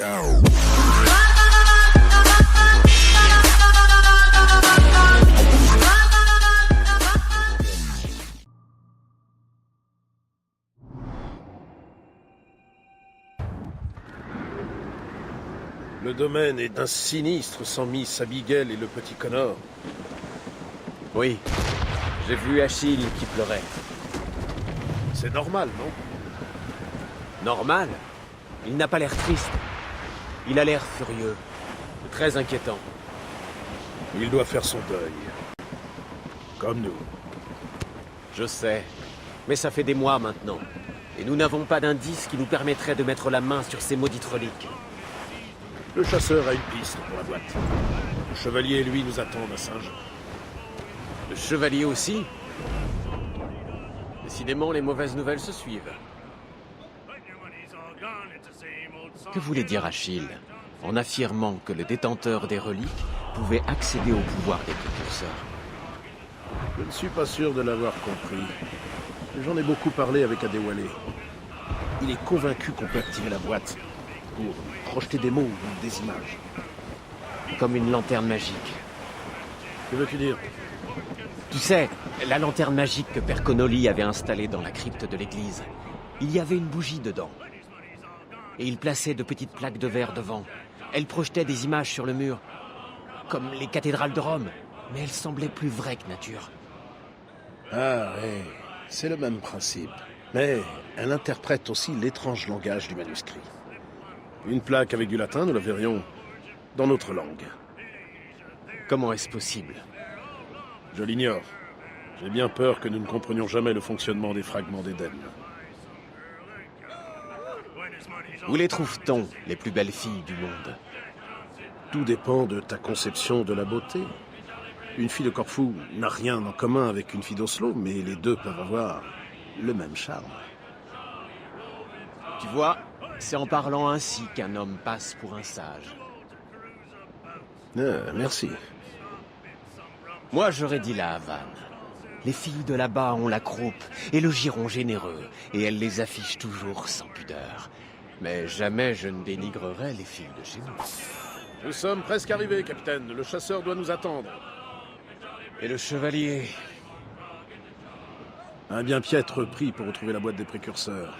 Le domaine est d'un sinistre sans Miss Abigail et le petit Connor. Oui, j'ai vu Achille qui pleurait. C'est normal, non? Normal? Il n'a pas l'air triste. Il a l'air furieux. Très inquiétant. Il doit faire son deuil. Comme nous. Je sais. Mais ça fait des mois maintenant. Et nous n'avons pas d'indice qui nous permettrait de mettre la main sur ces maudites reliques. Le chasseur a une piste pour la boîte. Le chevalier et lui nous attendent à Saint-Jean. Le chevalier aussi? Décidément, les mauvaises nouvelles se suivent. Que voulait dire Achille en affirmant que le détenteur des reliques pouvait accéder au pouvoir des précurseurs? Je ne suis pas sûr de l'avoir compris. J'en ai beaucoup parlé avec Adéwalé. Il est convaincu qu'on peut activer la boîte pour projeter des mots ou des images. Comme une lanterne magique. Que veux-tu dire? Tu sais, la lanterne magique que Père Connolly avait installée dans la crypte de l'église. Il y avait une bougie dedans. Et il plaçait de petites plaques de verre devant. Elles projetaient des images sur le mur, comme les cathédrales de Rome. Mais elles semblaient plus vraies que nature. Ah ouais, c'est le même principe. Mais elle interprète aussi l'étrange langage du manuscrit. Une plaque avec du latin, nous la verrions dans notre langue. Comment est-ce possible? Je l'ignore. J'ai bien peur que nous ne comprenions jamais le fonctionnement des fragments d'Éden. Où les trouve-t-on, les plus belles filles du monde? Tout dépend de ta conception de la beauté. Une fille de Corfou n'a rien en commun avec une fille d'Oslo, mais les deux peuvent avoir le même charme. Tu vois, c'est en parlant ainsi qu'un homme passe pour un sage. Merci. Moi, j'aurais dit la Havane. Les filles de là-bas ont la croupe et le giron généreux, et elles les affichent toujours sans pudeur. Mais jamais je ne dénigrerai les filles de chez nous. Nous sommes presque arrivés, capitaine. Le chasseur doit nous attendre. Et le chevalier? Un bien piètre prix pour retrouver la boîte des précurseurs.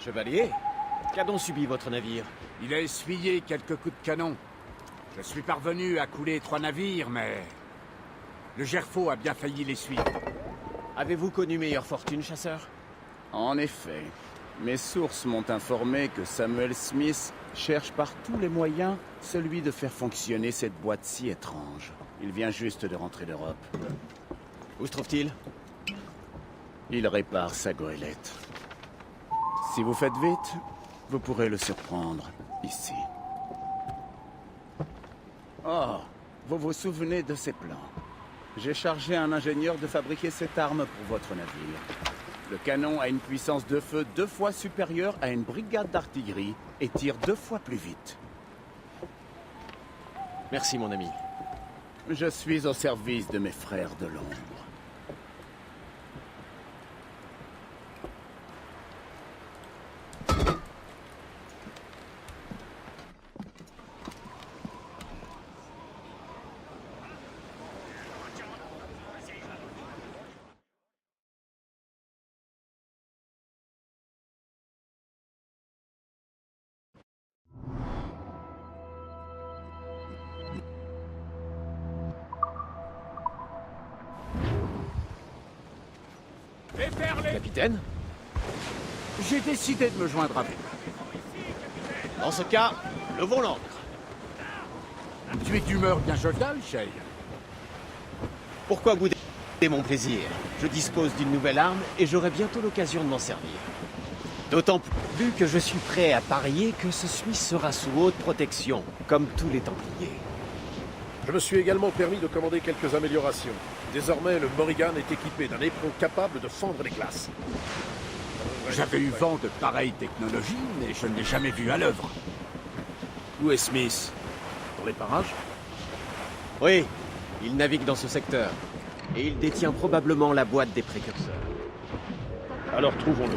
Chevalier, qu'a donc subi votre navire? Il a essuyé quelques coups de canon. Je suis parvenu à couler 3 navires, mais... le Gerfaut a bien failli les suivre. Avez-vous connu meilleure fortune, chasseur? En effet. Mes sources m'ont informé que Samuel Smith cherche par tous les moyens celui de faire fonctionner cette boîte si étrange. Il vient juste de rentrer d'Europe. Où se trouve-t-il? Il répare sa goélette. Si vous faites vite, vous pourrez le surprendre ici. Oh, vous vous souvenez de ces plans? J'ai chargé un ingénieur de fabriquer cette arme pour votre navire. Le canon a une puissance de feu 2 fois supérieure à une brigade d'artillerie et tire 2 fois plus vite. Merci, mon ami. Je suis au service de mes frères de l'ombre. Capitaine? J'ai décidé de me joindre à vous. Dans ce cas, levons l'ancre. Tu es d'humeur bien joviale, Shay. Pourquoi bouder mon plaisir? Je dispose d'une nouvelle arme et j'aurai bientôt l'occasion de m'en servir. D'autant plus que je suis prêt à parier que ce Smith sera sous haute protection, comme tous les Templiers. Je me suis également permis de commander quelques améliorations. Désormais, le Morrigan est équipé d'un éperon capable de fendre les glaces. J'avais eu vent de pareille technologie, mais je ne l'ai jamais vu à l'œuvre. Où est Smith? Dans les parages? Oui, il navigue dans ce secteur. Et il détient probablement la boîte des précurseurs. Alors trouvons-le.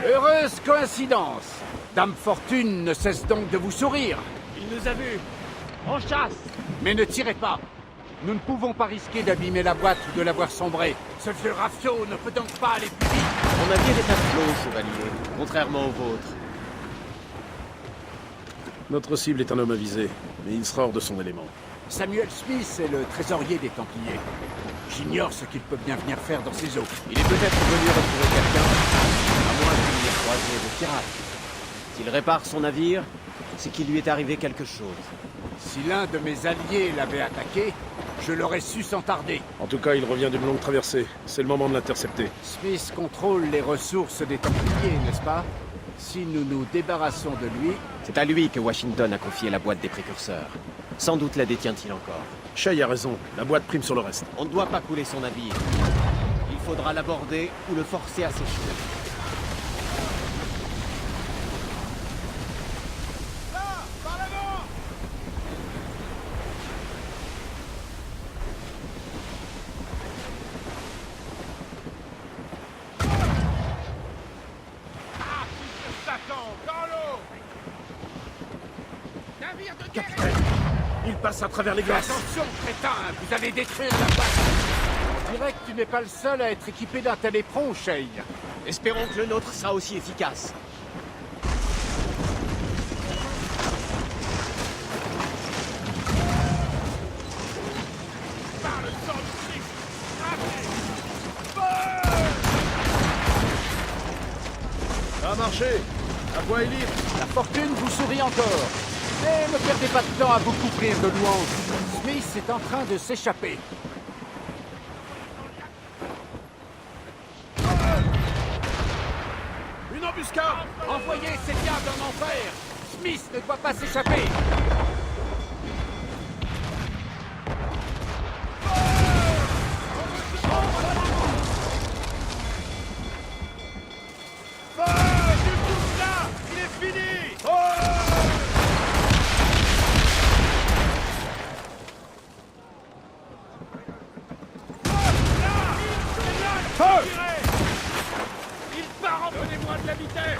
Heureuse coïncidence! Dame Fortune ne cesse donc de vous sourire. Il nous a vus. En chasse! Mais ne tirez pas! Nous ne pouvons pas risquer d'abîmer la boîte ou de la voir sombrer. Ce vieux rafio ne peut donc pas aller plus vite. Mon navire est à flot, chevalier, contrairement au vôtre. Notre cible est un homme avisé, mais il sera hors de son élément. Samuel Smith est le trésorier des Templiers. J'ignore ce qu'il peut bien venir faire dans ces eaux. Il est peut-être venu retrouver quelqu'un, à moins qu'il ait croisé des pirates. S'il répare son navire, c'est qu'il lui est arrivé quelque chose. Si l'un de mes alliés l'avait attaqué, je l'aurais su sans tarder. En tout cas, il revient d'une longue traversée. C'est le moment de l'intercepter. Smith contrôle les ressources des Templiers, n'est-ce pas? Si nous nous débarrassons de lui... C'est à lui que Washington a confié la boîte des précurseurs. Sans doute la détient-il encore. Shay a raison, la boîte prime sur le reste. On ne doit pas couler son navire. Il faudra l'aborder ou le forcer à s'échouer. Capitaine, il passe à travers les glaces. Attention, crétin, vous allez détruire la boîte. On dirait que tu n'es pas le seul à être équipé d'un tel éperon, Shay. Espérons que le nôtre sera aussi efficace. Ça a marché. La voie est libre. La fortune vous sourit encore. Mais ne perdez pas de temps à vous couvrir de louanges. Smith est en train de s'échapper. Une embuscade. Envoyez ces diables en enfer. Smith ne doit pas s'échapper. Donnez-moi de la vitesse.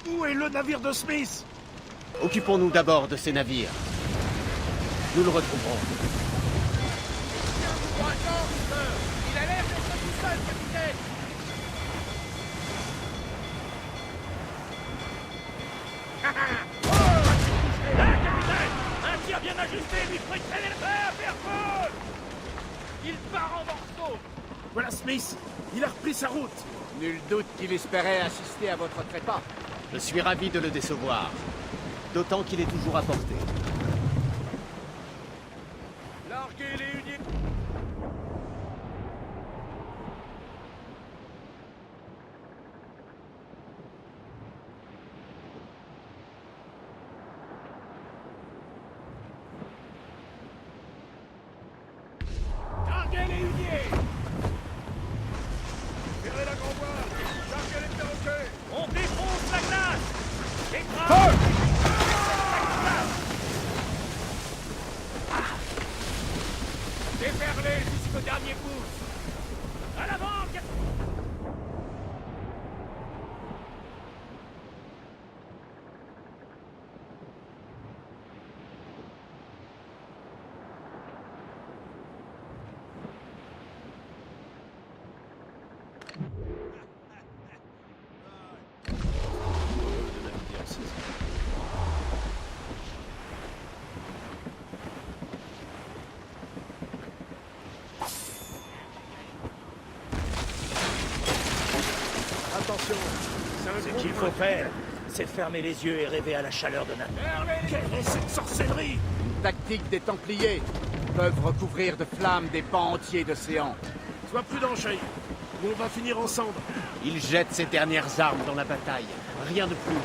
Où est le navire de Smith? Occupons-nous d'abord de ces navires. Nous le retrouverons. Il a l'air d'être tout seul, capitaine. Là, capitaine! Un tir bien ajusté lui ferait traîner le fer à personne! Il part en morceaux! Voilà Smith. Il a repris sa route. Nul doute qu'il espérait assister à votre trépas. Je suis ravi de le décevoir. D'autant qu'il est toujours à portée. Larguez les unités! Larguez les huniers! Tirez la grand voile! Larguez les perroquets! On défonce la glace! Écrase! Déferlez jusqu'au dernier pouce! À l'avant, Attention. Ce qu'il faut faire, c'est fermer les yeux et rêver à la chaleur de Nathan. Quelle est cette sorcellerie? Tactique des Templiers. Peuvent recouvrir de flammes des pans entiers d'océan. Sois prudent, Shay. Ou on va finir en cendres. Il jette ses dernières armes dans la bataille. Rien de plus.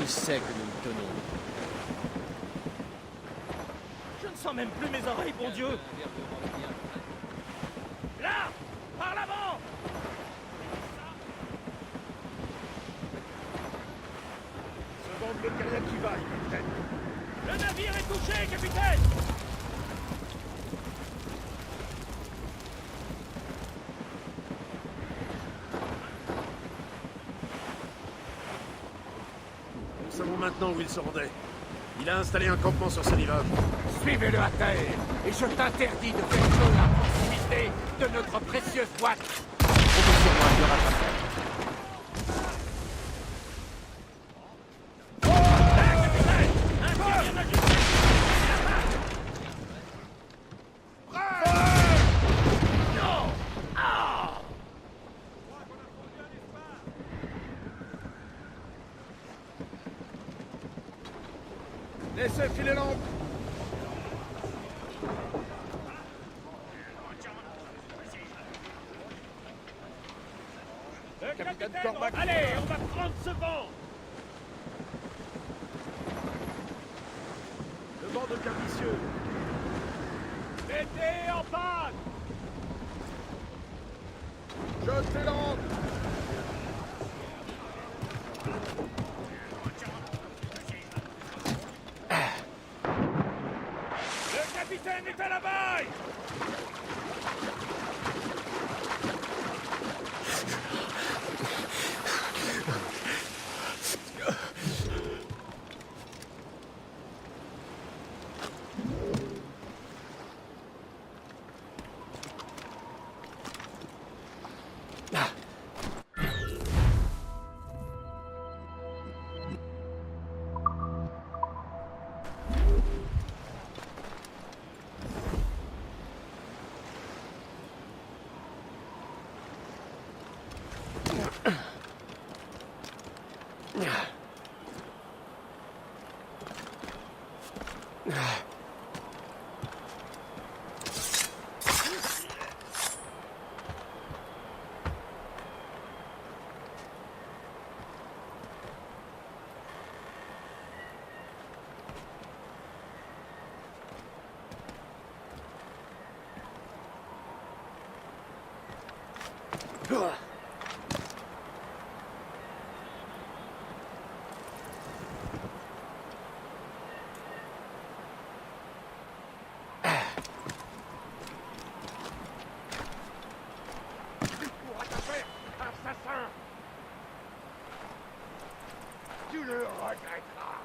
Il sait que nous le tenons. Je ne sens même plus mes oreilles, bon Dieu! Là! Par l'avant! Second le carrière qui vaille, capitaine. Le navire est touché, capitaine! Nous savons maintenant où il se rendait. Il a installé un campement sur ce rivage. Suivez-le à terre, et je t'interdis de faire feu à proximité de notre précieuse boîte. Proposez-moi de rattraper. Un tir bien ajusté! Non! Ah! Laissez filer l'ancre. Le Capitaine capitaine, Cormac. allez, on va prendre ce vent! Le vent de Capicieux. Mettez en panne! Jetez l'ancre. Le capitaine est à la baille! Pour attraper assassin. Tu le regretteras.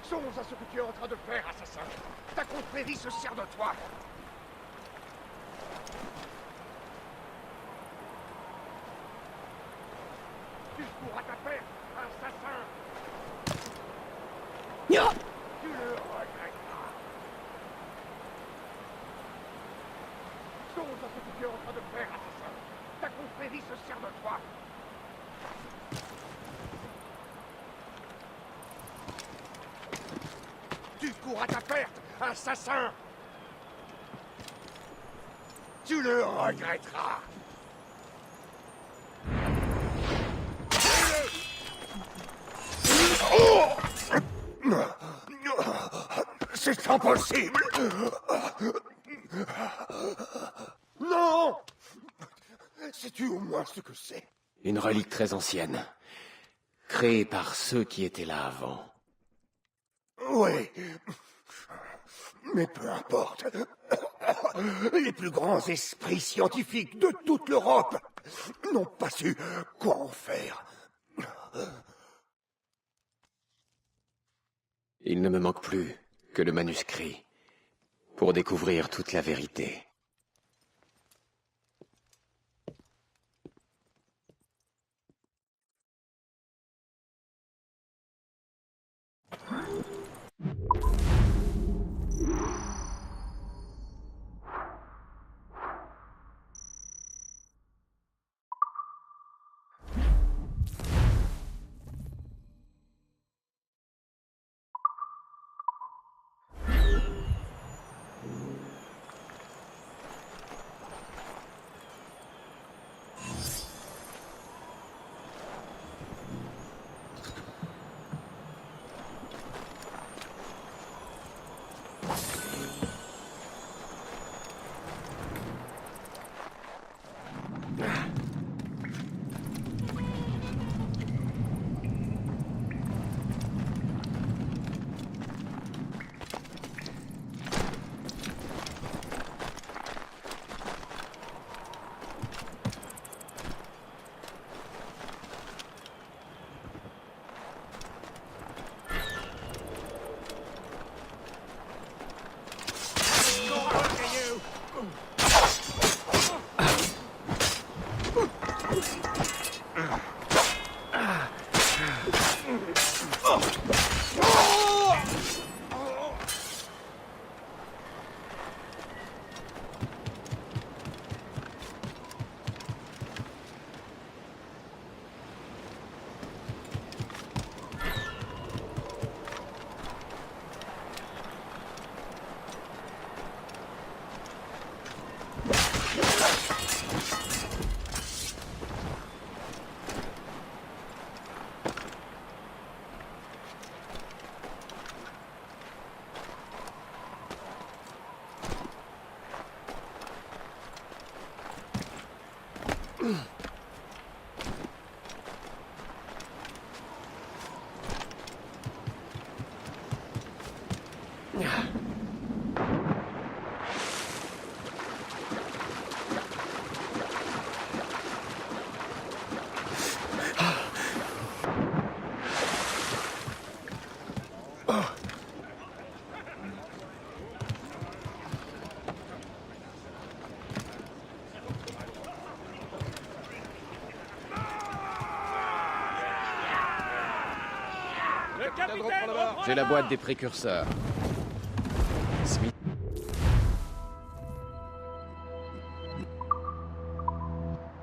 Songe à ce que tu es en train de faire, assassin. Ta confrérie se sert de toi. Tu pourras ta perte, assassin. Tu le regretteras. Songe à ce que tu es en train de faire, assassin. Ta confrérie se sert de toi. Tu cours à ta perte, assassin. Tu le regretteras. C'est impossible. Non. Sais-tu au moins ce que c'est? Une relique très ancienne, créée par ceux qui étaient là avant. Oui. Mais peu importe. Les plus grands esprits scientifiques de toute l'Europe n'ont pas su quoi en faire. Il ne me manque plus que le manuscrit pour découvrir toute la vérité. J'ai la boîte des précurseurs. Smith.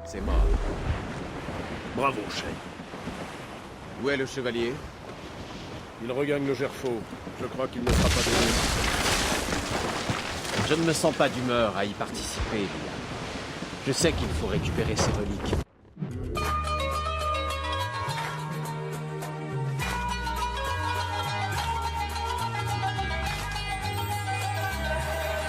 C'est mort. Bravo, Shay. Où est le chevalier? Il regagne le Gerfaut. Je crois qu'il ne sera pas déçu. Je ne me sens pas d'humeur à y participer, Liam. Je sais qu'il faut récupérer ces reliques.